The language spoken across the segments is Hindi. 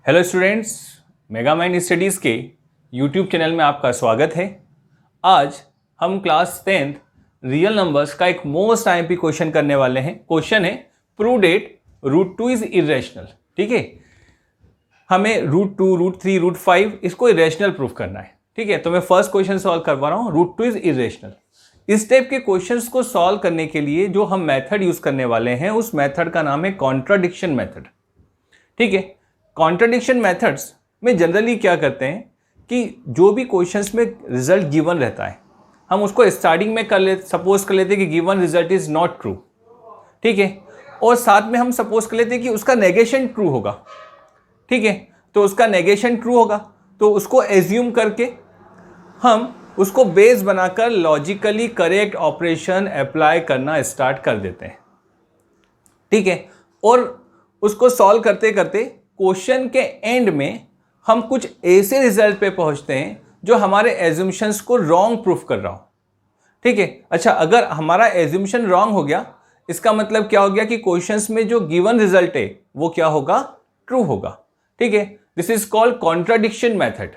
Hello students, mega mind studies के यूट्यूब चैनल में आपका स्वागत है। आज हम क्लास 10th रियल नंबर्स का एक मोस्ट आईएमपी क्वेश्चन करने वाले हैं। क्वेश्चन है प्रूव डेट √2 इज इरेशनल। ठीक है, हमें √2, √3, √5 इसको इरेशनल प्रूफ करना है। ठीक है, तो मैं फर्स्ट क्वेश्चन सॉल्व करवा रहा हूँ, √2 इज इरेशनल। इस टाइप के क्वेश्चंस को सॉल्व करने के लिए जो हम मेथड यूज करने वाले हैं उस मेथड का नाम है कॉन्ट्राडिक्शन मेथड। ठीक है, कॉन्ट्राडिक्शन मेथड्स में जनरली क्या करते हैं कि जो भी क्वेश्चंस में रिजल्ट गिवन रहता है हम उसको स्टार्टिंग में सपोज कर लेते हैं कि given result is not true. ठीक है, और साथ में हम सपोज कर लेते हैं कि उसका नेगेशन ट्रू होगा। ठीक है, तो उसका नेगेशन ट्रू होगा तो उसको एज्यूम करके हम उसको बेस बनाकर लॉजिकली करेक्ट ऑपरेशन अप्लाई करना स्टार्ट कर देते हैं। ठीक है, और उसको सॉल्व करते करते क्वेश्चन के एंड में हम कुछ ऐसे रिजल्ट पे पहुंचते हैं जो हमारे एज्यूम्शंस को रॉन्ग प्रूफ कर रहा हो। ठीक है, अच्छा, अगर हमारा एज्यूम्शन रॉन्ग हो गया इसका मतलब क्या हो गया कि क्वेश्चंस में जो गिवन रिजल्ट है वो क्या होगा, ट्रू होगा। ठीक है, this is called contradiction method.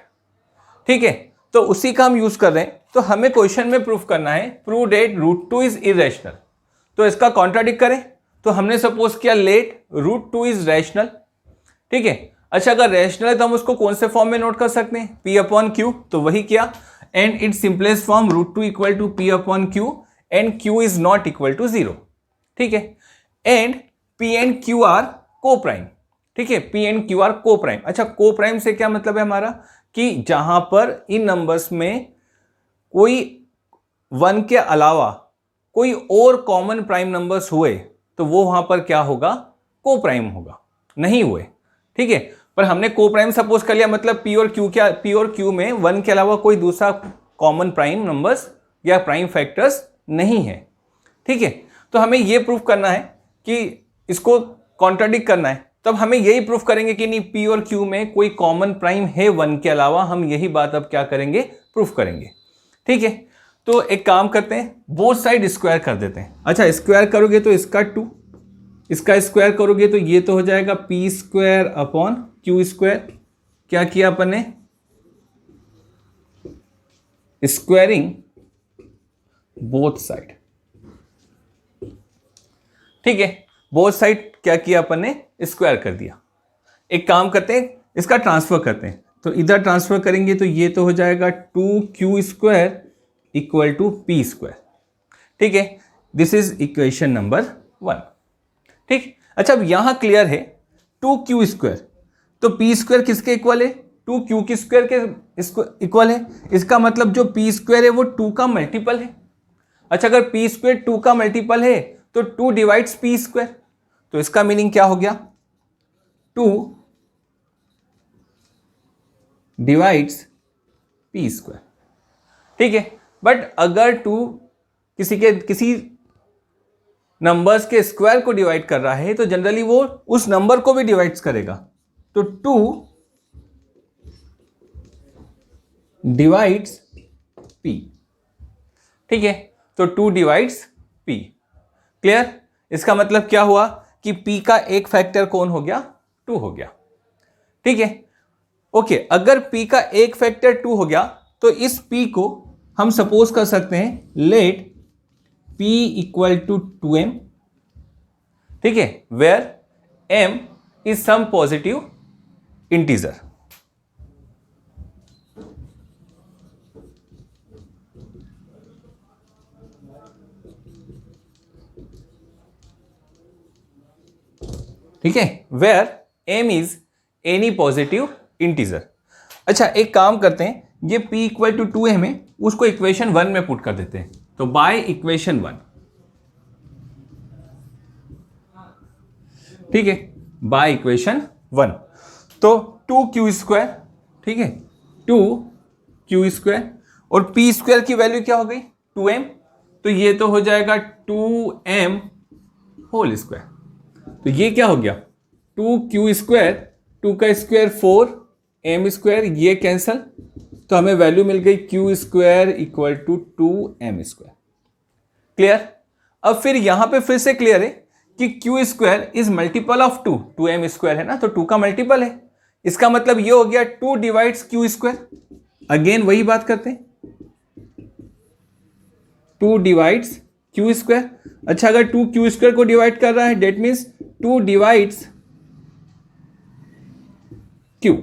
ठीक है, तो उसी का हम यूज कर रहे हैं। तो हमें क्वेश्चन में प्रूफ करना है प्रूव डेट √2 इज इरेशनल। तो इसका कॉन्ट्राडिक्ट करें तो हमने सपोज किया लेट √2 इज रैशनल। ठीक है, अच्छा, अगर रैशनल है तो हम उसको कौन से फॉर्म में नोट कर सकते हैं, P/Q। तो वही किया and it's simplest form √2 equal to P/Q and Q is not equal to 0। ठीक है, and P and Q are को प्राइम। ठीक है, P एंड Q आर को प्राइम। अच्छा, को प्राइम से क्या मतलब है हमारा कि जहां पर इन नंबर्स में कोई 1 के अलावा कोई और कॉमन प्राइम नंबर्स हुए तो वो वहां पर क्या होगा, को प्राइम होगा। नहीं हुए, ठीक है, पर हमने को प्राइम सपोज कर लिया, मतलब P और Q में 1 के अलावा कोई दूसरा कॉमन प्राइम नंबर्स या प्राइम फैक्टर्स नहीं है। ठीक है, तो हमें यह प्रूफ करना है कि इसको कॉन्ट्राडिक्ट करना है, तब हमें यही प्रूफ करेंगे कि नहीं P और Q में कोई कॉमन प्राइम है 1 के अलावा। हम यही बात अब क्या करेंगे, प्रूफ करेंगे। ठीक है, तो एक काम करते हैं, बोथ साइड स्क्वायर कर देते हैं। अच्छा, स्क्वायर करोगे तो इसका 2, इसका स्क्वायर करोगे तो ये तो हो जाएगा P²/Q²। क्या किया अपन ने, स्क्वायरिंग बोथ साइड। ठीक है, बोथ साइड क्या किया अपन ने, स्क्वायर कर दिया। एक काम करते हैं, इसका ट्रांसफर करते हैं। तो इधर ट्रांसफर करेंगे तो ये तो हो जाएगा 2Q² इक्वल टू P²। ठीक है, दिस इज इक्वेशन नंबर 1। ठीक, अच्छा, अब यहां क्लियर है 2Q², तो P² किसके इक्वल है, 2Q² के इक्वल है। इसका मतलब जो P² है वो 2 का मल्टीपल है। अच्छा, अगर P² 2 का मल्टीपल है तो 2 डिवाइड्स P², तो इसका मीनिंग क्या हो गया, 2 डिवाइड्स P²। ठीक है, बट अगर 2 किसी नंबर्स के स्क्वायर को डिवाइड कर रहा है तो जनरली वो उस नंबर को भी डिवाइड्स करेगा। तो 2 डिवाइड्स P। ठीक है, तो 2 डिवाइड्स P। क्लियर, इसका मतलब क्या हुआ कि P का एक फैक्टर कौन हो गया, 2 हो गया। ठीक है, ओके, अगर P का एक फैक्टर 2 हो गया तो इस P को हम सपोज कर सकते हैं late P equal to 2m। ठीक है, where m is some positive integer. ठीक है, where m is any positive integer. अच्छा, एक काम करते हैं, ये P इक्वल टू 2m है, उसको इक्वेशन 1 में पुट कर देते हैं। तो बाय इक्वेशन 1, ठीक है, बाय इक्वेशन 1, तो 2Q²। ठीक है, 2Q² और P² की वैल्यू क्या हो गई, 2m, तो ये तो हो जाएगा 2m होल स्क्वायर। तो ये क्या हो गया, 2Q², 2 का स्क्वायर 4, m², ये कैंसल, तो हमें वैल्यू मिल गई Q² equal to 2m²। Clear, अब फिर यहां पे फिर से क्लियर है कि Q² is multiple of 2m² है ना, तो 2 का मल्टीपल है। इसका मतलब ये हो गया 2 डिवाइड्स क्यू स्क्वायर, अगेन वही बात करते हैं, 2 डिवाइड्स क्यू स्क्वायर। अच्छा, अगर 2 क्यू स्क्वायर को डिवाइड कर रहा है डेट मीन्स 2 डिवाइड्स क्यू।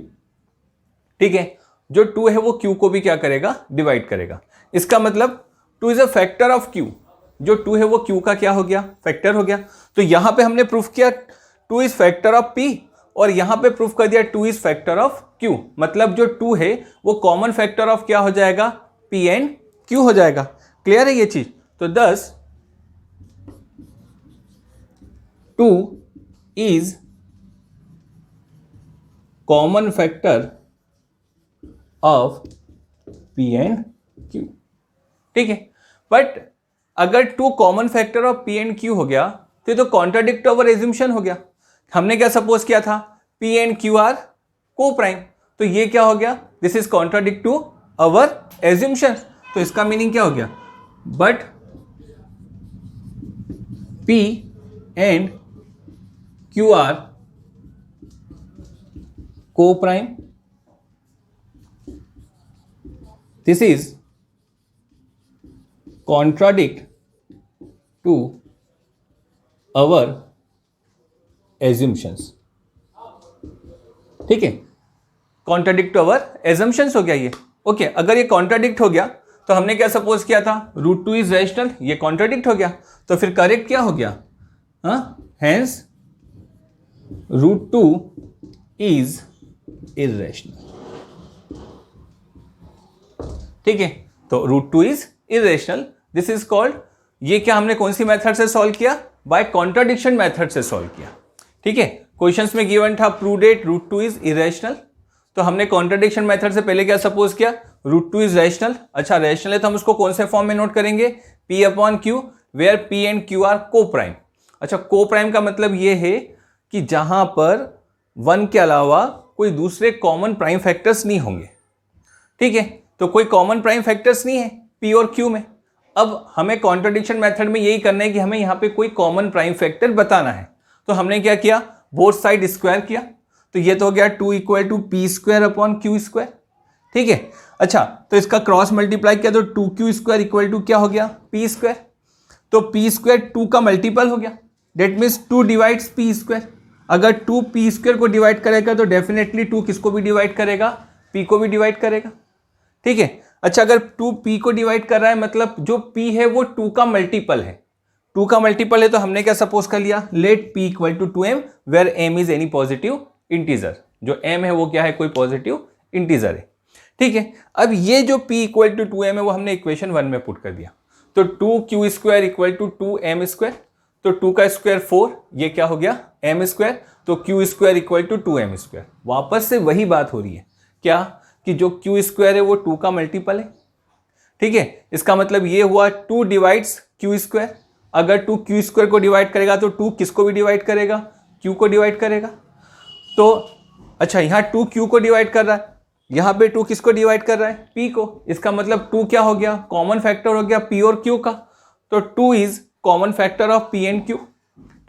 ठीक है, जो 2 है वो क्यू को भी क्या करेगा, डिवाइड करेगा। इसका मतलब 2 is a factor of Q, जो 2 है वो क्यू का क्या हो गया, फैक्टर हो गया। तो यहां पे हमने प्रूफ किया 2 इज फैक्टर ऑफ पी, और यहां पे प्रूफ कर दिया 2 इज फैक्टर ऑफ क्यू। मतलब जो 2 है वो कॉमन फैक्टर ऑफ क्या हो जाएगा, पी एंड क्यू हो जाएगा। क्लियर है ये चीज? तो दस 2 is common factor of P and Q. ठीक है, बट अगर 2 common factor of P and Q हो गया तो कॉन्ट्राडिक्ट अवर एज्यूम्शन हो गया। हमने क्या सपोज किया था, पी एंड क्यू आर को प्राइम, तो ये क्या हो गया, this is contradict to our assumption. तो इसका मीनिंग क्या हो गया, but P and Q are को prime, this is contradict to our assumptions. ठीक है, कॉन्ट्राडिक्ट टू अवर एज्यूम्शंस हो गया ये। ओके, अगर ये कॉन्ट्राडिक्ट हो गया तो हमने क्या सपोज किया था, √2 इज रैशनल, ये कॉन्ट्राडिक्ट हो गया, तो फिर करेक्ट क्या हो गया, हेंस √2 इज इर्रेशनल। ठीक है, तो √2 is irrational, this is called, ये क्या हमने कौन सी मेथड से सॉल्व किया, बाय कॉन्ट्राडिक्शन मेथड से सॉल्व किया। ठीक है, क्वेश्चंस में गिवन था प्रूव दैट √2 इज इरेशनल, तो हमने कॉन्ट्राडिक्शन मेथड से पहले क्या सपोज किया, √2 इज रैशनल। अच्छा, रैशनल है तो हम उसको कौन से फॉर्म में नोट करेंगे, P upon Q, where P and Q are को प्राइम। अच्छा, को प्राइम का मतलब ये है कि जहां पर 1 के अलावा कोई दूसरे कॉमन प्राइम फैक्टर्स नहीं होंगे। ठीक है, तो कोई कॉमन प्राइम फैक्टर्स नहीं है P और Q में। अब हमें कॉन्ट्राडिक्शन मेथड में यही करना है कि हमें यहां पे कोई कॉमन प्राइम फैक्टर बताना है। तो हमने क्या किया, बोथ साइड स्क्वायर किया, तो ये तो हो गया 2 equal to P square upon Q square. ठीक है, अच्छा, तो इसका क्रॉस मल्टीप्लाई किया तो 2q स्क्वायर इक्वल टू क्या हो गया, पी स्क्वायर। तो पी स्क्वायर 2 का मल्टीपल हो गया, that means 2 divides P square. अगर 2 पी स्क्वायर को डिवाइड करेगा तो डेफिनेटली 2 किसको भी डिवाइड करेगा, पी को भी डिवाइड करेगा। ठीक है, अच्छा, अगर 2 पी को डिवाइड कर रहा है मतलब जो पी है वो 2 का मल्टीपल है, 2 का मल्टीपल है, तो हमने क्या सपोज कर लिया, let p equal to 2m where m is any positive integer. जो m है वो क्या है, कोई पॉजिटिव इंटीजर है। ठीक है, अब ये जो p इक्वल टू 2m है वो हमने इक्वेशन 1 में पुट कर दिया, तो 2q square equal to 2m square, तो 2 का स्क्वायर 4, ये क्या हो गया m स्क्वायर, तो q square equal to 2m square. वापस से वही बात हो रही है क्या, कि जो q स्क्वायर है वो 2 का मल्टीपल है। ठीक है, इसका मतलब ये हुआ 2 डिवाइड्स q स्क्वायर। अगर 2 q स्क्वायर को डिवाइड करेगा तो 2 किसको भी डिवाइड करेगा, q को डिवाइड करेगा। तो अच्छा, यहाँ 2 q को डिवाइड कर रहा है, यहाँ पे 2 किसको डिवाइड कर रहा है, p को। इसका मतलब 2 क्या हो गया, कॉमन फैक्टर हो गया p और q का, तो 2 is common factor of p and q।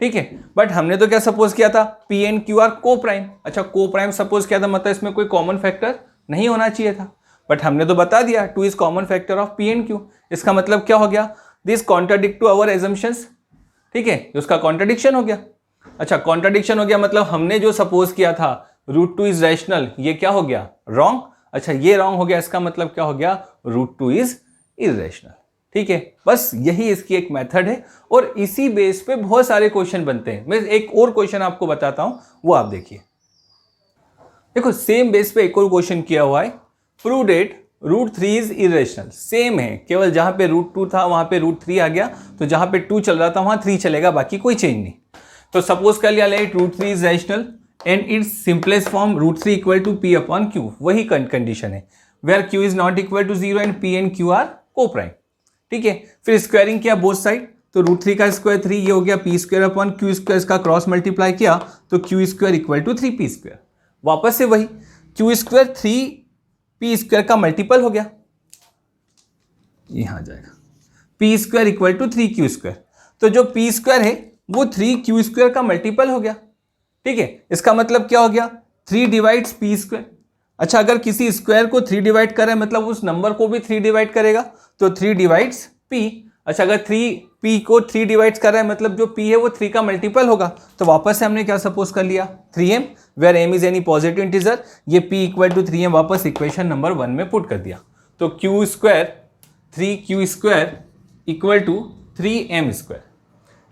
ठीक है, बट हमने तो क्या सपोज किया था, p एंड q आर को प्राइम। अच्छा, को प्राइम सपोज किया था, मतलब इसमें कोई कॉमन फैक्टर नहीं होना चाहिए था, बट हमने तो बता दिया 2 is common factor of p and q। इसका मतलब क्या हो गया, this contradict to our assumptions. ठीक है, उसका कॉन्ट्राडिक्शन हो गया। अच्छा, कॉन्ट्राडिक्शन हो गया मतलब हमने जो सपोज किया था √2 इज रैशनल, ये क्या हो गया, रॉन्ग। अच्छा, ये रॉन्ग हो गया, इसका मतलब क्या हो गया, √2 इज इररेशनल। ठीक है, बस यही इसकी एक मेथड है और इसी बेस पे बहुत सारे क्वेश्चन बनते हैं। मैं एक और क्वेश्चन आपको बताता हूं, वो आप देखिए। देखो, सेम बेस पे एक और क्वेश्चन किया हुआ है, prove that √3 is irrational. Same है, केवल जहां पे √2 था वहां पे √3 आ गया, तो जहां पे 2 चल रहा था वहां 3 चलेगा, बाकी कोई चेंज नहीं। तो सपोज कर लिया let √3 is rational and it's simplest form √3 equal to p upon q। वही कंडीशन है, where q is not equal to 0 and p and q are को प्राइम। ठीक है, फिर स्क्वायरिंग किया बोथ साइड, तो √3 का स्क्वायर 3, ये हो गया p square upon q square, इसका क्रॉस मल्टीप्लाई किया तो q square equal to 3p square. वापस से वही, q स्क्वायर 3p स्क्वायर का मल्टीपल हो गया, यहां जाएगा p square equal to 3q square. तो जो p स्क्वायर है वो 3q स्क्वायर का मल्टीपल हो गया। ठीक है, इसका मतलब क्या हो गया, 3 डिवाइड्स पी स्क्वायर। अच्छा, अगर किसी स्क्वायर को 3 डिवाइड करे मतलब उस नंबर को भी 3 डिवाइड करेगा, तो 3 डिवाइड्स पी। अच्छा, अगर 3 पी को 3 डिवाइड्स कर रहा है मतलब जो पी है वो 3 का मल्टीपल होगा, तो वापस से हमने क्या सपोज कर लिया 3m, where m is any positive integer. ये p इक्वल टू 3m वापस इक्वेशन नंबर 1 में पुट कर दिया, तो Q square 3q square equal to 3m square.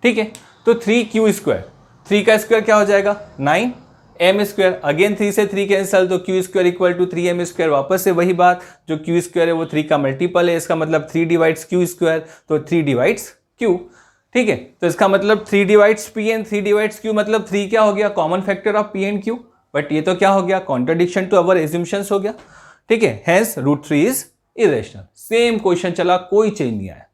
ठीक है, तो 3q स्क्वायर, 3 का स्क्वायर क्या हो जाएगा 9, m स्क्वायर, अगेन 3 से 3 कैंसिल, तो q square equal to 3m square. वापस से वही बात, जो q स्क्वायर है वो 3 का मल्टीपल है, इसका मतलब 3 डिवाइड्स q स्क्वायर, तो 3 डिवाइड्स q। ठीक है, तो इसका मतलब 3 divides p and 3 divides q, मतलब 3 क्या हो गया common factor of p and q। But ये तो क्या हो गया कॉन्ट्रडिक्शन टू अवर एज्यूम्शंस हो गया। ठीक है, hence √3 is irrational. Same question चला, कोई चेंज नहीं आया।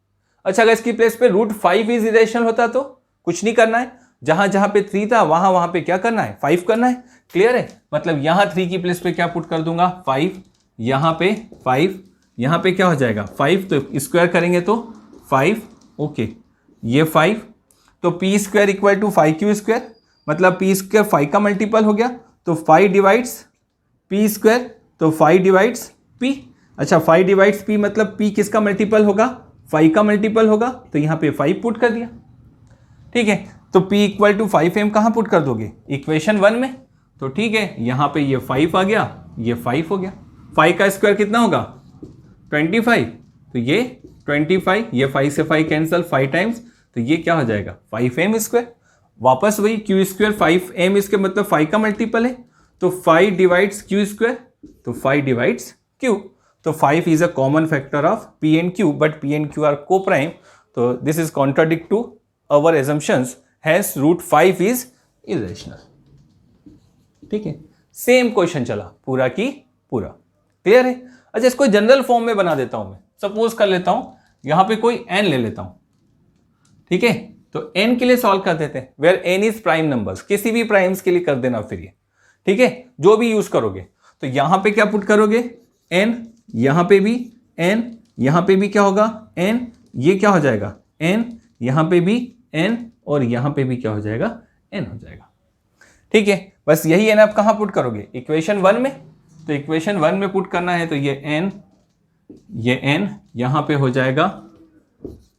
अच्छा, अगर इसकी प्लेस पे √5 इज इरेशनल होता तो कुछ नहीं करना है, जहां जहां पे 3 था वहां पे क्या करना है 5 करना है। क्लियर है, मतलब यहां 3 की प्लेस पे क्या पुट कर दूंगा 5, यहां पे 5, यहां पे क्या हो जाएगा 5, तो स्क्वायर करेंगे तो 5, ओके ये 5, तो P square equal to 5q square, मतलब पी स्क्वायर 5 का मल्टीपल हो गया, तो 5 डिवाइड्स पी स्क्वायर, तो 5 डिवाइड्स पी। अच्छा, 5 डिवाइड्स पी मतलब पी किसका मल्टीपल होगा 5 का मल्टीपल होगा, तो यहां पे 5 पुट कर दिया। ठीक है, तो p इक्वल टू 5m कहाँ पुट कर दोगे इक्वेशन 1 में, तो ठीक है यहाँ पे ये 5 आ गया, ये 5 हो गया। 5 का स्क्वायर कितना होगा 25, तो ये 25, ये 5 से 5 कैंसिल 5 टाइम्स, तो ये क्या हो जाएगा 5m स्क्वायर। वापस वही q स्क्वायर 5m स्क्वायर मतलब 5 का मल्टीपल है, तो 5 डिवाइड्स q स्क्वायर, तो 5 डिवाइड्स q, तो 5 is a common factor of p and q, but p and q are को प्राइम, तो this is contradict to our assumptions, hence √5 is irrational। ठीक है, सेम क्वेश्चन चला पूरा की पूरा। क्लियर है। अच्छा, इसको जनरल फॉर्म में बना देता हूं मैं, सपोज कर लेता हूं यहां पे कोई n ले लेता हूं। ठीक है, तो n के लिए सॉल्व कर देते हैं, where n is prime numbers, किसी भी प्राइम्स के लिए कर देना फिर ये। ठीक है, जो भी यूज करोगे, तो यहां पे क्या पुट करोगे n, यहां पे भी n, यहां पे भी क्या होगा n, ये क्या हो जाएगा n, यहां पे भी n, और यहां पे भी क्या हो जाएगा n हो जाएगा। ठीक है, बस यही n आप कहां पुट करोगे इक्वेशन 1 में, तो इक्वेशन 1 में पुट करना है, तो ये n यहां पे हो जाएगा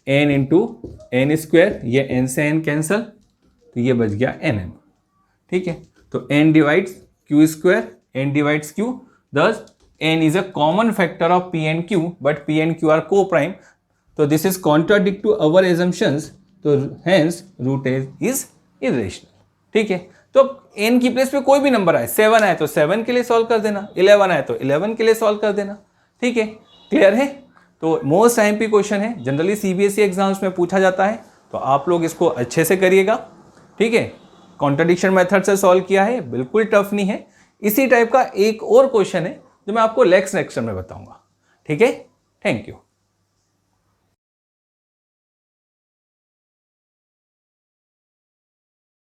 n इंटू n स्क्वायर, ये n से n कैंसल, तो ये बच गया nm। ठीक है, तो n divides q square, n divides q, thus n is a common factor of p and q, but p and q are को प्राइम, तो this is contradict to our assumptions, तो हेंस √8 इज इरेशनल। ठीक है, तो n की प्लेस पे कोई भी नंबर आए, 7 आए तो 7 के लिए सॉल्व कर देना, 11 आए तो 11 के लिए सॉल्व कर देना। ठीक है, क्लियर है। तो मोस्ट आईएमपी क्वेश्चन है, जनरली सीबीएसई एग्जाम्स में पूछा जाता है, तो आप लोग इसको अच्छे से करिएगा। ठीक है, कॉन्ट्रडिक्शन मेथड से सॉल्व किया है, बिल्कुल टफ नहीं है। इसी टाइप का एक और क्वेश्चन है जो मैं आपको नेक्स्ट लेक्चर में बताऊंगा। ठीक है, थैंक यू।